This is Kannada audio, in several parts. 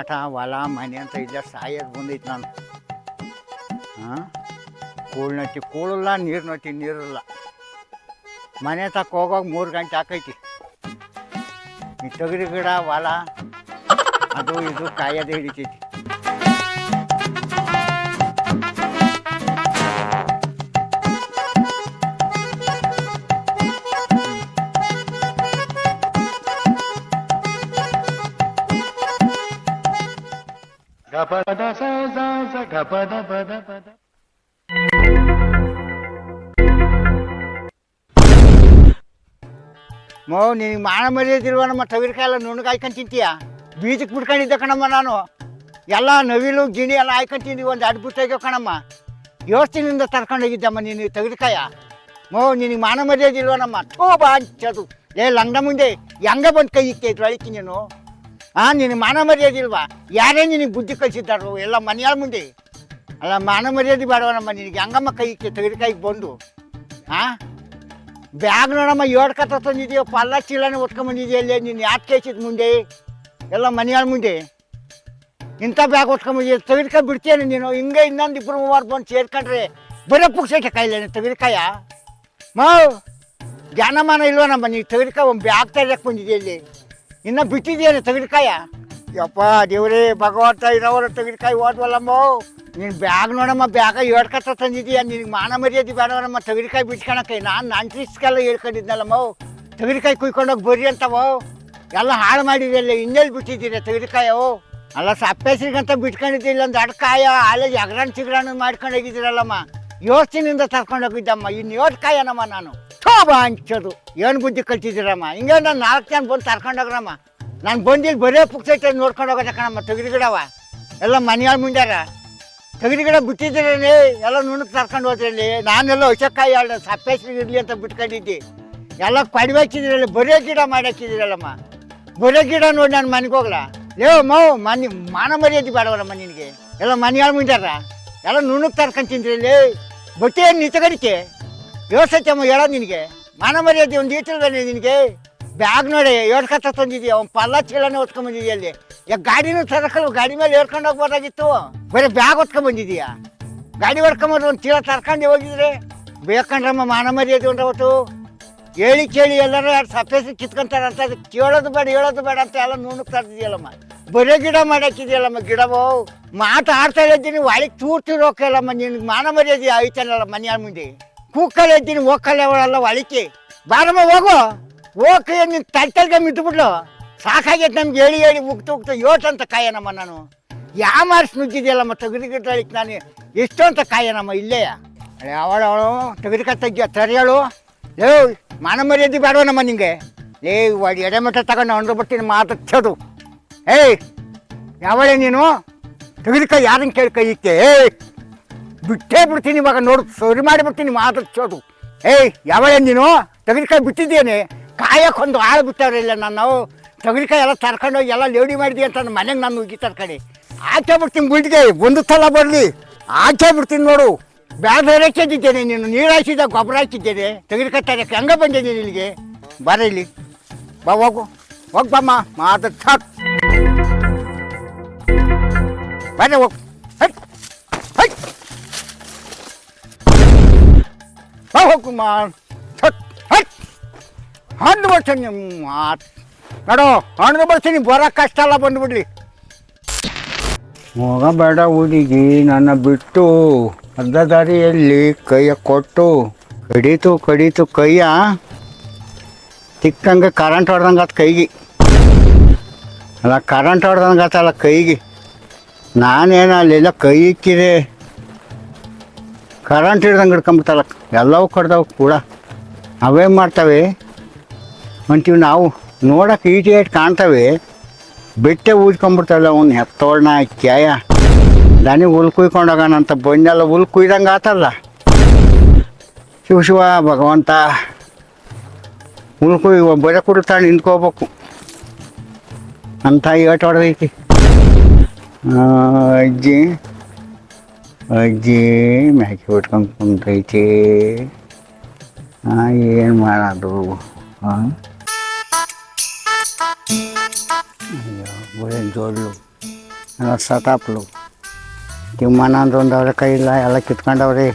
ಮಠ ಹೊಲ ಮನೆ ಅಂತ ಇಲ್ಲ ಸಾಯೋದು ಬಂದೈತೆ ನಾನು. ಹಾಂ, ಕೂಳ್ನಟ್ಟಿ ಕೂಳಲ್ಲ, ನೀರಿನಟ್ಟಿ ನೀರಿಲ್ಲ. ಮನೆ ತಕ್ಕ ಹೋಗೋವಾಗ 3 ಗಂಟೆ ಆಕೈತಿ. ಈ ತೊಗರಿ ಗಿಡ ಹೊಲ ಅದು ಇದು ಕಾಯೋದೇ ಹಿಡಿತೈತಿ. ನಿನಗೆ ಮಾನ ಮರ್ಯಾದಿಲ್ವ? ನಮ್ಮ ತೊಗರಿಕಾಯಿ ಎಲ್ಲ ನುಣ್ಣಗೆ ಹಾಯ್ಕೊಂಡು ತಿಂತೀಯ? ಬೀಜಕ್ಕೆ ಬಿಡ್ಕೊಂಡಿದ್ದೆ ಕಣಮ್ಮ ನಾನು. ಎಲ್ಲ ನವಿಲು ಗಿಣಿ ಎಲ್ಲ ಹಾಯ್ಕೊಂಡು ತಿಂದೀವಿ. ಒಂದು ಅಡ್ಬಿಟ್ಟಾಗ್ಯೋ ಕಣಮ್ಮ. ಯೋಚನೆಯಿಂದ ತರ್ಕೊಂಡೋಗಿದ್ದಮ್ಮ ನೀನು ತೊಗರಿಕಾಯ. ನಿನಗೆ ಮಾನ ಮರ್ಯಾದಿಲ್ವ ನಮ್ಮ? ಬಾ ಅಂಚದು ಲಂಗ ಮುಂದೆ ಹೆಂಗೆ ಬಂದು ಕೈ ಇಕ್ಕೈತು ಅಳಿಕೆ ನೀನು? ನಿನಗೆ ಮಾನ ಮರ್ಯಾದಿಲ್ವಾ? ಯಾರೇ ನಿನಗೆ ಬುದ್ಧಿ ಕಲಿಸಿದ್ದಾರೋ ಎಲ್ಲ ಮನೆಯಾಳ ಮುಂದೆ? ಅಲ್ಲ, ಮಾನ ಮರ್ಯಾದೆ ಬೇಡವನಮ್ಮ ನಿನಗೆ. ಹೆಂಗಮ್ಮ ಕೈ ಇಕ್ಕೆ ತೊಗರಿಕಾಯಿಗೆ ಬಂದು? ಬ್ಯಾಗ್ ನೋಡಮ್ಮ, 7 ಕತ್ತ ತಂದಿದೆಯೋ, ಪಲ್ಲ ಚೀಲನೇ ಒತ್ಕೊಂಬಂದಿದೆಯಲ್ಲೇ ನೀನು. ಯಾಕೆ ಕೇಸಿದ ಮುಂದೆ ಎಲ್ಲ ಮನೆಯಾಳ ಮುಂದೆ ಇಂಥ ಬ್ಯಾಗ್ ಒತ್ಕೊಂಬಂದಿದ್ಯ? ತೊಗರಿಕಾಯಿ ಬಿಡ್ತೀಯೇನೆ ನೀನು? ಹಿಂಗೆ ಇನ್ನೊಂದು 2-3 ಬಂದು ಸೇರ್ಕೊಂಡ್ರೆ ಬರೀ ಪುಕ್ಸೈತೆ ಕಾಯಿಲೇನೆ ತೊಗರಿಕಾಯ. ಜ್ಞಾನಮಾನ ಇಲ್ವನಮ್ಮ? ನೀನು ತೊಗರಿಕಾಯಿ ಒಂದು ಬ್ಯಾಗ್ ತರಕ್ಕೆ ಬಂದಿದೆಯಲ್ಲಿ ಇನ್ನೂ ಬಿಟ್ಟಿದೆಯೇನೆ ತೊಗರಿಕಾಯ? ಯಪ್ಪ ದೇವ್ರೇ ಭಗವಂತ, ಇರೋವರ ತೊಗರಿಕಾಯಿ ಹೋದ್ವಲ್ಲಮ್ಮ. ನೀನು ಬ್ಯಾಗ್ ನೋಡಮ್ಮ, ಬ್ಯಾಗ 7 ಕತ್ತ ತಂದಿದ್ದೀಯ. ನಿನಗೆ ಮಾನ ಮರ್ಯಾದೆ ಬೇಡವನಮ್ಮ ತೊಗರಿಕಾಯಿ ಬಿಡ್ಸ್ಕೊಳಕ್ಕೆ. ನಾನು ನಂಟ್ರಿಸ್ಗೆಲ್ಲ ಹೇಳ್ಕೊಂಡಿದ್ನಲ್ಲಮ್ಮ, ತೊಗರಿಕಾಯಿ ಕುಯ್ಕೊಂಡೋಗಿ ಬರ್ರಿ ಅಂತವ. ಎಲ್ಲ ಹಾಳು ಮಾಡಿದೆಯಲ್ಲ, ಇನ್ನೆಲ್ಲಿ ಬಿಟ್ಟಿದ್ದೀರ ತೊಗರಿಕಾಯವು? ಅಲ್ಲ, ಸಪ್ಪೆಸ್ರಿಗಂತ ಬಿಟ್ಕೊಂಡಿದ್ದಿಲ್ಲ. ಒಂದು ಅಡ್ಕಾಯ ಅಲ್ಲೇ ಎಗ್ರಾಣ್ ಚಿಗ್ರಾಣ ಮಾಡ್ಕೊಂಡು ಹೋಗಿದ್ದೀರಲ್ಲಮ್ಮ. ಯೋಚನೆಯಿಂದ ತರ್ಕೊಂಡೋಗಿದ್ದಮ್ಮ. ಇನ್ನು 7 ಕಾಯನಮ್ಮ ನಾನು. ಬಾ ಹಂಚೋದು ಏನು ಬುದ್ಧಿ ಕಲ್ತಿದ್ದೀರಮ್ಮ? ಹಿಂಗೆ ನಾನು 4 ಜನ ಬಂದು ತರ್ಕೊಂಡೋಗ್ರಮ್ಮ. ನಾನು ಬಂದಿಲ್ಲಿ ಬರೇ ಪುಕ್ಸೈತೆ ನೋಡ್ಕೊಂಡು ಹೋಗೋದ ಕಣಮ್ಮ. ತೊಗರಿ ಗಿಡವ ಎಲ್ಲ ಮನೆಯಾಳ ಮುಂಡ್ಯಾರ. ತೊಗರಿ ಗಿಡ ಬಿಟ್ಟಿದ್ದೀರಲ್ಲಿ ಎಲ್ಲ ನುಣ್ಣಗೆ ತರ್ಕೊಂಡು ಹೋದ್ರಲ್ಲಿ. ನಾನೆಲ್ಲ ಹೊಸಕಾಯಿ ಹೇಳ ಸಪ್ಪೆಸ್ರಿಗೆ ಇರಲಿ ಅಂತ ಬಿಟ್ಕೊಂಡಿದ್ದೆ. ಎಲ್ಲ ಕಡಿಮೆ ಹಾಕಿದ್ದೀರಲ್ಲಿ, ಬರೇ ಗಿಡ ಮಾಡಿ ಹಾಕಿದ್ದೀರಲ್ಲಮ್ಮ. ಬರೇ ಗಿಡ ನೋಡಿ ನಾನು ಮನೆಗೆ ಹೋಗ್ಲಾ? ಮನೆ ಮಾನ ಮರ್ಯಾದೆ ಬೇಡವರಮ್ಮ ನಿನಗೆ? ಎಲ್ಲ ಮನೆಯಾಳ ಮುಂಡ್ಯಾರ ಎಲ್ಲ ನುಣ್ಣಗೆ ತರ್ಕೊಂಡು ತಿಂದ್ರಲ್ಲಿ. ಬಟ್ಟೆ ಏನು ನಿಂತಗಡಿಕೆ ಯೋಸೈತಮ್ಮ ಹೇಳೋದು ನಿನಗೆ? ಮಾನ ಮರ್ಯಾದೆ ಒಂದು ಈಟಿಲ್ವೇ ನಿನಗೆ? ಬ್ಯಾಗ್ ನೋಡಿ 7 ಕತ್ತ ತಂದಿದ್ದೀಯ, ಒಂದು ಪಲ್ಲ ಚೀಲನೇ ಹೊತ್ಕೊಂಡ್ಬಂದಿದ್ದೀಯ. ಅಲ್ಲಿ ಗಾಡಿನೂ ತರಕಲ್ವ? ಗಾಡಿ ಮೇಲೆ ಹೇಳ್ಕೊಂಡು ಹೋಗ್ಬೋದಾಗಿತ್ತು. ಬರೀ ಬ್ಯಾಗ್ ಹೊತ್ಕೊಂಡ್ಬಂದಿದ್ದೀಯ. ಗಾಡಿ ಹೊಡ್ಕೊಂಬಂದು ಒಂದು ಚೀಲ ತರ್ಕೊಂಡು ಹೋಗಿದ್ರೆ ಬೇಕಂಡ್ರಮ್ಮ ಮಾನ ಮರ್ಯಾದೆ ಉಂಟವತ್ತು. ಹೇಳಿ ಕೇಳಿ ಎಲ್ಲರೂ ಸಪ್ಪೆಸಿ ಕಿತ್ಕೊಂತಾರೆ ಅಂತ. ಅದು ಕೇಳೋದು ಬೇಡ ಹೇಳೋದು ಬೇಡ ಅಂತ ಎಲ್ಲ ನುಣ್ಣಗೆ ತರ್ತಿದ್ಯಲ್ಲಮ್ಮ. ಬರೇ ಗಿಡ ಮಾಡಿ ಹಾಕಿದ್ಯಲ್ಲಮ್ಮ. ಗಿಡವೋ ಆಡ್ತಾ ಇದ್ದೀನಿ, ಒಳಗೆ ತೂರ್ತಿರೋಕಲ್ಲಮ್ಮ. ನಿನ್ಗೆ ಮಾನ ಮರ್ಯಾದೆ ಐತನಲ್ಲ ಮನೆಯಾಳ ಮುಂದೆ. ಕೂಕ್ಕಲ್ಲಿ ಇದ್ದೀನಿ, ಹೋಗಲ್ಲ ಅವಳೆಲ್ಲ ಒಳಿಕೆ. ಬಾರಮ್ಮ ಹೋಗು. ಹೋಗಿ ನೀನು ತಟ್ಟಲ್ಗೆ ಮಿದ್ದುಬಿಡ್ಲು. ಸಾಕಾಗೈತೆ ನಮ್ಗೆ ಹೇಳಿ ಹೇಳಿ ಉಗ್ತು ಯೋಟಂತ ಕಾಯನಮ್ಮ ನಾನು. ಮಾರ್ಸ್ ನುಗ್ಗಿದೆಯಲ್ಲಮ್ಮ ತೊಗರಿ ಗಿಡಕ್ಕೆ ನಾನು ಎಷ್ಟು ಅಂತ ಕಾಯನಮ್ಮ ಇಲ್ಲೇ. ಅವಳು ತೊಗರಿಕಾಯಿ ತೆಗಿಯ ತರಿಯಳು. ಮಾನ ಮರ್ಯಾದೆ ಬೇಡವನಮ್ಮ ನಿಂಗೆ? ಎಡೆಮಠ ತಗೊಂಡು ಅಂದ್ರು ಬರ್ತೀನಿ ಮಾತಾಡ್ಸೋದು. ಯಾವಳೆ ನೀನು? ತೊಗರಿಕಾಯಿ ಯಾರನ್ನ ಕೇಳಿ ಕೈ ಇಕ್ಕೆ? ಬಿಟ್ಟೇ ಬಿಡ್ತೀನಿ ಇವಾಗ, ನೋಡು ಸರಿ ಮಾಡಿಬಿಡ್ತೀನಿ ಮಾತಾಡ್ಸೋದು. ಯಾವಳೆ ನೀನು? ತೊಗರಿಕಾಯಿ ಬಿಟ್ಟಿದ್ದೇನೆ, ಕಾಯಕ್ಕೊಂದು ಆಳು ಬಿಟ್ಟವ್ರೆ. ಇಲ್ಲ ನಾನು ತೊಗರಿಕಾಯಿ ಎಲ್ಲ ತರ್ಕೊಂಡೋಗಿ ಎಲ್ಲ ಲೇಡಿ ಮಾಡಿದೆ ಅಂತ ನನ್ನ ಮನೆಗೆ ನಾನು ಉಗ್ಗಿ ತರ್ಕಡೆ ಆಚೆ ಬಿಡ್ತೀನಿ. ಬಿಡ್ಗೆ ಒಂದು ಸಲ ಬರಲಿ ಆಚೆ ಬಿಡ್ತೀನಿ ನೋಡು. ಬ್ಯಾಗ್ ಹಾಕಿದ್ದೇನೆ, ನೀನು ನೀರು ಹಾಕಿದ್ದೆ, ಗೊಬ್ಬರ ಹಾಕಿದ್ದೇನೆ. ತೊಗರಿಕಾಯಿ ತರಕ್ಕೆ ಹೆಂಗೆ ಬಂದಿದ್ದೀನಿ ಇಲ್ಲಿಗೆ? ಬರ ಇಲ್ಲಿ ಬಾ, ಹೋಗು ಬಮ್ಮ ಮಾತಾಡ್ ಬರ ಹೋಗು. ಹೋಗು ಹಣ್ಣು ಬರ್ತೀನಿ ನೋಡು, ಹಣ್ಣು ಬರ್ತೀನಿ. ಬರೋಕೆ ಕಷ್ಟ ಅಲ್ಲ, ಬಂದುಬಿಡ್ಲಿ. ಹೋಗಬೇಡ ಹುಡುಗಿ ನನ್ನ ಬಿಟ್ಟು, ಅರ್ಧ ದಾರಿಯಲ್ಲಿ ಕೈಯ ಕೊಟ್ಟು ಕಡೀತು ಕೈಯ ತಿಕ್ಕಂಗೆ ಕರೆಂಟ್ ಹೊಡೆದಂಗೆ ಆತ ಕೈಗೆ. ಅಲ್ಲ, ಕರೆಂಟ್ ಹೊಡೆದಂಗೆ ಆತಲ್ಲ ಕೈಗೆ. ನಾನೇನು ಅಲ್ಲೆಲ್ಲ ಕೈ ಇಕ್ಕಿದೆ, ಕರೆಂಟ್ ಹಿಡ್ದಂಗೆ ಹಿಡ್ಕೊಂಬಿಡ್ತಲ್ಲ. ಎಲ್ಲವೂ ಕಡ್ದವು ಕೂಡ ಅವೇ ಮಾಡ್ತವೆ ಅಂತೀವಿ ನಾವು. ನೋಡೋಕೆ ಈಟಿ ಕಾಣ್ತವೆ, ಬೆಟ್ಟೆ ಊದ್ಕೊಂಡ್ಬಿಡ್ತಾವಲ್ಲ. ಅವ್ನು ಹೆತ್ತೋಳ್ನ ಕ್ಯಾಯ ದನಿ ಹುಲ್ ಕುಯ್ಕೊಂಡೋಗೋಣಂತ ಬಂದೆಲ್ಲ ಹುಲ್ ಕುಯ್ದಂಗೆ ಆತಲ್ಲ. ಶಿವ ಭಗವಂತ, ಹುಲ್ ಕುಯ್ ಬರೆ ಕುಡಿತಾಳೆ ನಿಂತ್ಕೋಬೇಕು ಅಂತ ಏಟು ಹೊಡೆದೈತಿ. ಅಜ್ಜಿ ಮ್ಯಾಕೆ ಹೊಟ್ಕೊಂಡು ಕುಂತೈತಿ. ಏನು ಮಾಡೋದು? ಅಯ್ಯೋ ಬರೀ ಜೋಡ್ಲು ಸತಾಪ್ಲು ತಿಮ್ಮನ ಅಂದ್ರೆ ಒಂದು ಅವರ ಕೈ ಇಲ್ಲ, ಎಲ್ಲ ಕಿತ್ಕೊಂಡವ್ರಿ.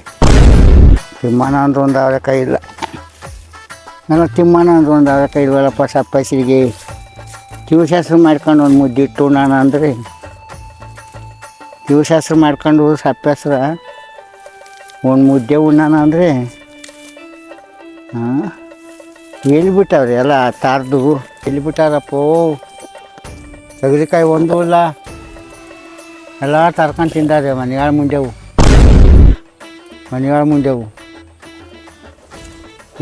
ತಿಮ್ಮನ ಅಂದ್ರೆ ಒಂದು ಅವರ ಕೈ ಇಲ್ಲ, ಎಲ್ಲ ತಿಮ್ಮನ ಅಂದ್ರೆ ಒಂದು ಅವರ ಕೈ ಇಲ್ವಲ್ಲಪ್ಪ. ಸಪ್ಪಸಿಗೆ ಶಿವಶಾಸ್ತ್ರ ಮಾಡ್ಕೊಂಡು ಒಂದು ಮುದ್ದಿಟ್ಟು ನಾನು ಅಂದರೆ ಶಿವಶಾಸ್ತ್ರ ಮಾಡ್ಕೊಂಡು ಸಪ್ಪೆಸ್ರ ಒಂದು ಮುದ್ದೆ ಉಣ್ಣಾನ ಅಂದರೆ ಹಾಂ ಎಲ್ಲಿಬಿಟ್ಟವ್ರಿ ಎಲ್ಲ ತಾರ್ದು ಎಲ್ಲಿಬಿಟ್ಟಾರಪ್ಪೋ. ತೆಗರಿಕಾಯಿ ಒಂದೂ ಇಲ್ಲ, ಎಲ್ಲ ತರ್ಕೊಂಡು ತಿಂದಾರೆ. ಮನೆಗಳ ಮುಂದೆವು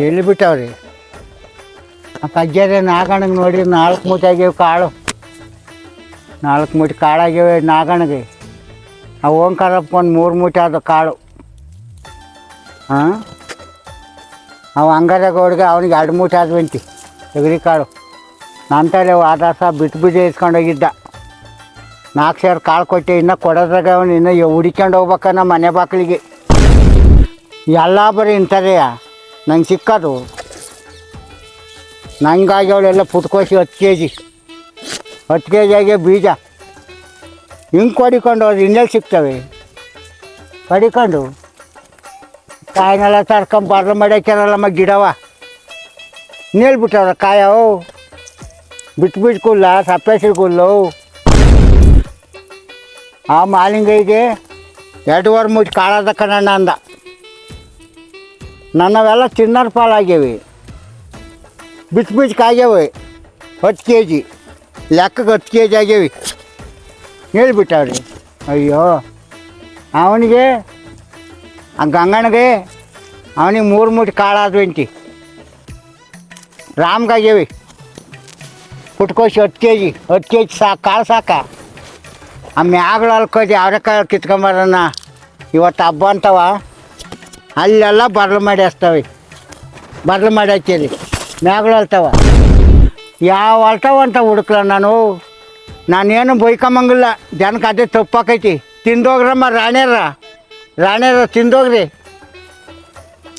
ಎಲ್ಲಿ ಬಿಟ್ಟವ್ರಿ. ಆ ಕಜ್ಜಾರೆ ನಾಗಣ್ಣಗೆ ನೋಡ್ರಿ 4 ಮೂಟೆ ಆಗ್ಯಾವ ಕಾಳು, 4 ಮೂಟೆ ಕಾಳು ಆಗ್ಯಾವೆ ನಾಗಣ್ಣಗೆ. ಆ ಓಂಕಾರಪ್ಪ ಒಂದು 3 ಮೂಟೆ ಆದ ಕಾಳು. ಹಾಂ ಅವ ಅಂಗಾರಗೌಡ್ಗೆ ಅವನಿಗೆ 2 ಮೂಟೆ ಆದ್ವಂತಿ ತೆಗರಿ ಕಾಳು. ನಂತರೇ ಆದಾಸ ಬಿಟ್ಟು ಇಸ್ಕೊಂಡೋಗಿದ್ದ. 4 ಸಾವಿರ ಕಾಳು ಕೊಟ್ಟೆ. ಇನ್ನೂ ಕೊಡೋದ್ರಾಗ ಅವನು ಇನ್ನೂ ಹುಡಿಕೊಂಡು ಹೋಗ್ಬೇಕ ನಮ್ಮ ಮನೆ ಬಾಗಿಲಿಗೆ. ಎಲ್ಲ ಬರೀ ಇಂಥದೇ ನಂಗೆ ಸಿಕ್ಕೋದು. ನಂಗಾಗಿ ಅವಳೆಲ್ಲ ಪುಟ್ಕೋಸಿ 10 ಕೆ ಜಿ ಆಗಿ ಬೀಜ ಹಿಂಗೆ ಕೊಡಿಕೊಂಡು ಅದು ಇನ್ನೆಲ್ಲಿ ಸಿಗ್ತವೆ. ಕಡಿಕೊಂಡು ಕಾಯಿನೆಲ್ಲ ತರ್ಕೊಂಬರ್ಲ ಮಾಡ್ಯಾಕ್ಯಾರಲ್ಲಮ್ಮ ಗಿಡವ ಇನ್ನೇಳ್ಬಿಟ್ಟವ್ರ ಕಾಯವು ಬಿಟ್ಟು ಕುಲ್ಲ ಸಪ್ಪೆಸಿರು ಕುಲ್ಲು. ಆ ಮಾಲಿಂಗೈಗೆ 2.5 ಮೂಟೆ ಕಾಳದ ಕಣಣ್ಣ ಅಂದ. ನನ್ನವೆಲ್ಲ ತಿನ್ನೋರ ಪಾಲಾಗ್ಯವೆ, ಬಿಚ್ಚಕಾಗ್ಯಾವೆ. 10 ಕೆ ಜಿ ಲೆಕ್ಕಕ್ಕೆ 10 ಕೆ ಜಿ ಆಗ್ಯಾವೆ. ಹೇಳ್ಬಿಟ್ಟವ್ರಿ. ಅಯ್ಯೋ ಅವನಿಗೆ ಆ ಗಂಗಣ್ಣಗೆ ಅವನಿಗೆ 3 ಮೂಟೆ ಕಾಳಾದ್ವಂತಿ. ರಾಮ್ಗಾಗ್ಯಾವೆ ಪುಟ್ಕೋಸಿ 10 ಕೆ ಜಿ ಸಾಕು ಕಾಳು ಸಾಕ. ಆ ಮ್ಯಾಗಳು ಅಲ್ಕೋದಿ ಅವ್ರೆಕಾಳು ಕಿತ್ಕೊಂಬರೋಣ. ಇವತ್ತು ಹಬ್ಬ ಅಂತವ ಅಲ್ಲೆಲ್ಲ ಬರ್ಲು ಮಾಡಿ ಹಚ್ತವೆ. ಬರ್ಲು ಮಾಡಿ ಹಚ್ಚೀರಿ ಮ್ಯಾಗಳು ಅಲ್ತವ. ಯಾವ ಅಲ್ತಾವ ಅಂತ ಹುಡುಕ್ಲ ನಾನೇನು ಬೈಕೊಂಬಂಗಿಲ್ಲ. ಜನಕ್ಕೆ ಅದೇ ತಪ್ಪಾಕೈತಿ. ತಿಂದೋಗ್ರಮ್ಮ ರಾಣ್ಯರ ತಿಂದೋಗ್ರಿ.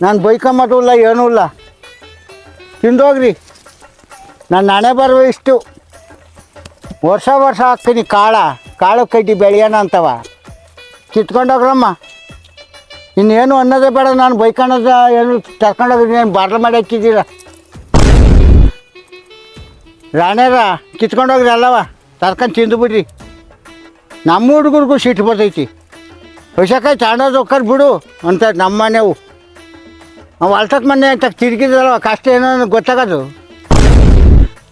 ನಾನು ಬೈಕೊಂಬದು ಇಲ್ಲ ಏನೂ ಇಲ್ಲ, ತಿಂದೋಗ್ರಿ. ನನ್ನ ಹಣೆ ಬರುವ ಇಷ್ಟು. ವರ್ಷ ಹಾಕ್ತೀನಿ ಕಾಳು ಕಡ್ಡಿ ಬೆಳೆಯೋಣ ಅಂತವ. ಕಿತ್ಕೊಂಡೋಗ್ರಮ್ಮ. ಇನ್ನೇನು ಅನ್ನೋದೇ ಬೇಡ. ನಾನು ಬೈಕೊಳ್ಳೋದ ಏನು ತರ್ಕೊಂಡೋಗ್ರಿ. ಏನು ಬಾರ್ಲ ಮಾಡಿ ಹಾಕಿದ್ದೀರ ರಾಣ್ಯರ ಕಿತ್ಕೊಂಡೋಗ್ರಿ ಅಲ್ಲವ. ತರ್ಕೊಂಡು ತಿಂದುಬಿಡ್ರಿ. ನಮ್ಮ ಹುಡುಗರಿಗೂ ಸಿಟ್ಟು ಬರ್ತೈತಿ. ಹೊಸಕಾಯಿ ತಗೊಂಡೋದು ಒಕ್ಕರ್ ಬಿಡು ಅಂತ ನಮ್ಮ ಮನೆವು. ಅವು ಅಲ್ತಕ್ಕೆ ಮನೆ ಅಂತ ತಿರುಗಿದ್ರಲ್ವ ಕಷ್ಟ ಏನೋ ಗೊತ್ತಾಗೋದು.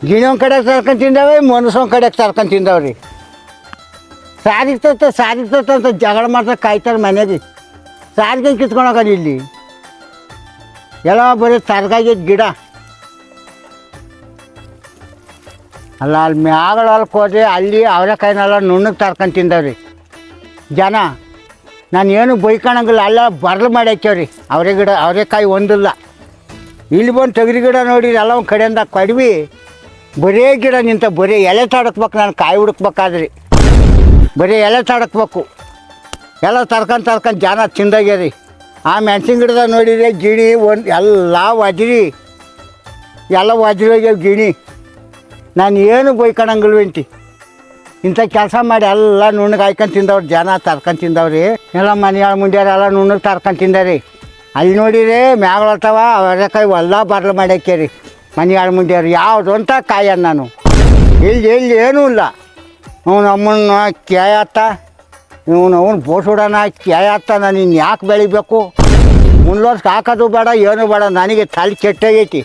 ಗಿಣಿ ಒಂದು ಕಡೆಗೆ ತರ್ಕೊಂಡು ತಿಂದಾವೆ, ಮನಸ್ಸೊಂದು ಕಡೆಗೆ ತರ್ಕೊಂಡು ತಿಂದವ್ರಿ. ಸಾರಿಗ್ತತ್ತ ಅಂತ ಜಗಳ ಮಾಡ್ತಾ ಕಾಯ್ತಾರೆ ಮನೆಗೆ. ಸಾರಿಗೆ ಕಿತ್ಕೊಂಡೋಗೋದು ಇಲ್ಲಿ ಎಲ್ಲ ಬರೀ ತರಗಾಗಿದ್ದ ಗಿಡ ಅಲ್ಲ. ಅಲ್ಲಿ ಮ್ಯಾಗಳು ಹೊಲಕ್ಕೆ ಹೋದ್ರೆ ಅಲ್ಲಿ ಅವರೆಕಾಯಿನೆಲ್ಲ ನುಣ್ಣಗೆ ತರ್ಕೊಂಡು ತಿಂದವ್ರಿ ಜನ. ನಾನು ಏನು ಬೈಕೊಳಂಗಿಲ್ಲ. ಅಲ್ಲ ಬರ್ಲು ಮಾಡಿ ಹಾಕ್ಯವ್ರಿ ಅವರೆಕಾಯಿ ಒಂದಿಲ್ಲ. ಇಲ್ಲಿ ಬಂದು ತೊಗರಿ ಗಿಡ ನೋಡಿರಿ ಎಲ್ಲ ಒಂದು ಕಡೆಯಿಂದ ಕಡಿಮೆ ಬರೇ ಗಿಡ ನಿಂತ. ಬರೀ ಎಲೆ ತಡಕ್ಬೇಕು. ನಾನು ಕಾಯಿ ಹುಡುಕ್ಬೇಕಾದ್ರಿ ಬರೀ ಎಲೆ ತಡಕ್ಬೇಕು. ಎಲ್ಲ ತರ್ಕೊಂಡು ಜನ ತಿಂದಾಗ್ಯಾರಿ. ಆ ಮೆಣಸಿನ ಗಿಡದಾಗ ನೋಡಿದ್ರೆ ಗಿಣಿ ಎಲ್ಲ ವಜ್ರೋಗ್ಯಾವ ಗಿಣಿ. ನಾನು ಏನು ಬೈಕೊಳಂಗಿಲ್ವೇಂತಿ. ಇಂಥ ಕೆಲಸ ಮಾಡಿ ಎಲ್ಲ ನುಣ್ಣಗೆ ಹಾಯ್ಕೊಂಡು ತಿಂದವ್ರು ಜನ ತರ್ಕೊಂಡು ತಿಂದವ್ರಿ. ಎಲ್ಲ ಮನೆಯಾಳ ಮುಂಡ್ಯಾರ ಎಲ್ಲ ನುಣ್ಣಗೆ ತರ್ಕೊಂಡು ತಿಂದಾರಿ. ಅಲ್ಲಿ ನೋಡಿರಿ ಮ್ಯಾಗಳತ್ತವ ಅವರೆಕಾಯಿ ಎಲ್ಲ ಬರ್ಲು ಮಾಡಿ ಹಾಕ್ಯಾರಿ ಮನೆಯಾಳ ಮುಂಡ್ಯಾರು. ಯಾವುದು ಅಂತ ಕಾಯನ್ ನಾನು ಇಲ್ಲಿ ಏನೂ ಇಲ್ಲ. ನಮ್ಮನ್ನ ಕ್ಯಾಯತ್ತ ಅವನು ಬೋಸುಡೋಣ ಕ್ಯಾಯತ್ತ. ನಾನು ಇನ್ನು ಯಾಕೆ ಬೆಳಿಬೇಕು? ಮುಂದ್ವರ್ಸ್ ಹಾಕೋದು ಬೇಡ ಏನೂ ಬೇಡ. ನನಗೆ ತಲೆ ಕೆಟ್ಟಾಗೈತಿ.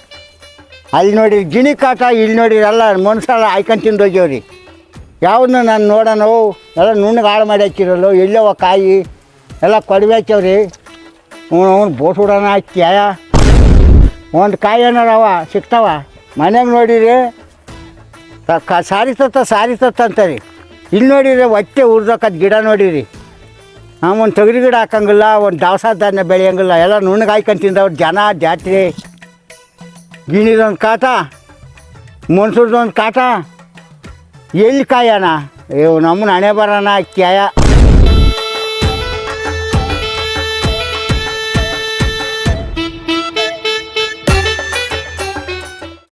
ಅಲ್ಲಿ ನೋಡಿರಿ ಗಿಣಿ ಕಾಟ, ಇಲ್ಲಿ ನೋಡಿರಿ ಎಲ್ಲ ಮನುಷ್ಯಲ್ಲ ಹಾಯ್ಕೊಂಡು ತಿಂದೋಗ್ಯವ್ರಿ. ಯಾವ್ದನ್ನ ನಾನು ನೋಡೋಣ ಎಲ್ಲ ನುಣ್ಣಗೆ ಹಾಳು ಮಾಡಿ ಹಾಕಿರಲ್ಲ. ಎಲ್ಲವ ಕಾಯಿ ಎಲ್ಲ ಕೊಡವೆ ಹಾಕ್ಯವ್ರಿ. ಅವನು ಬೋಸುಡೋಣ ಕ್ಯಾಯ. ಒಂದು ಕಾಯಿ ಏನಾರವ ಸಿಗ್ತಾವ ಮನೆಗೆ ನೋಡಿರಿ. ಸಾರಿತತ್ತ ಅಂತಾರೆ. ಇಲ್ಲಿ ನೋಡಿರಿ ಹೊಟ್ಟೆ ಉರ್ದಕ್ಕದು ಗಿಡ ನೋಡಿರಿ. ಒಂದು ತೊಗರಿ ಗಿಡ ಹಾಕಂಗಿಲ್ಲ, ಒಂದು ದವಸ ಧಾನ್ಯ ಬೆಳೆಯಂಗಿಲ್ಲ. ಎಲ್ಲ ನುಣ್ಣಗೆ ಹಾಯ್ಕೊಂಡು ತಿಂದವ್ರು ಜನ ಜಾತ್ರೆ. ಗಿಣಿದೊಂದು ಕಾಟ, ಮನ್ಸೂರ್ದೊಂದು ಕಾಟ. ಎಲ್ಲಿ ಕಾಯೋಣ? ನಮ್ಮನ್ನ ಹಣೆ ಬರೋಣ ಕ್ಯಾಯ.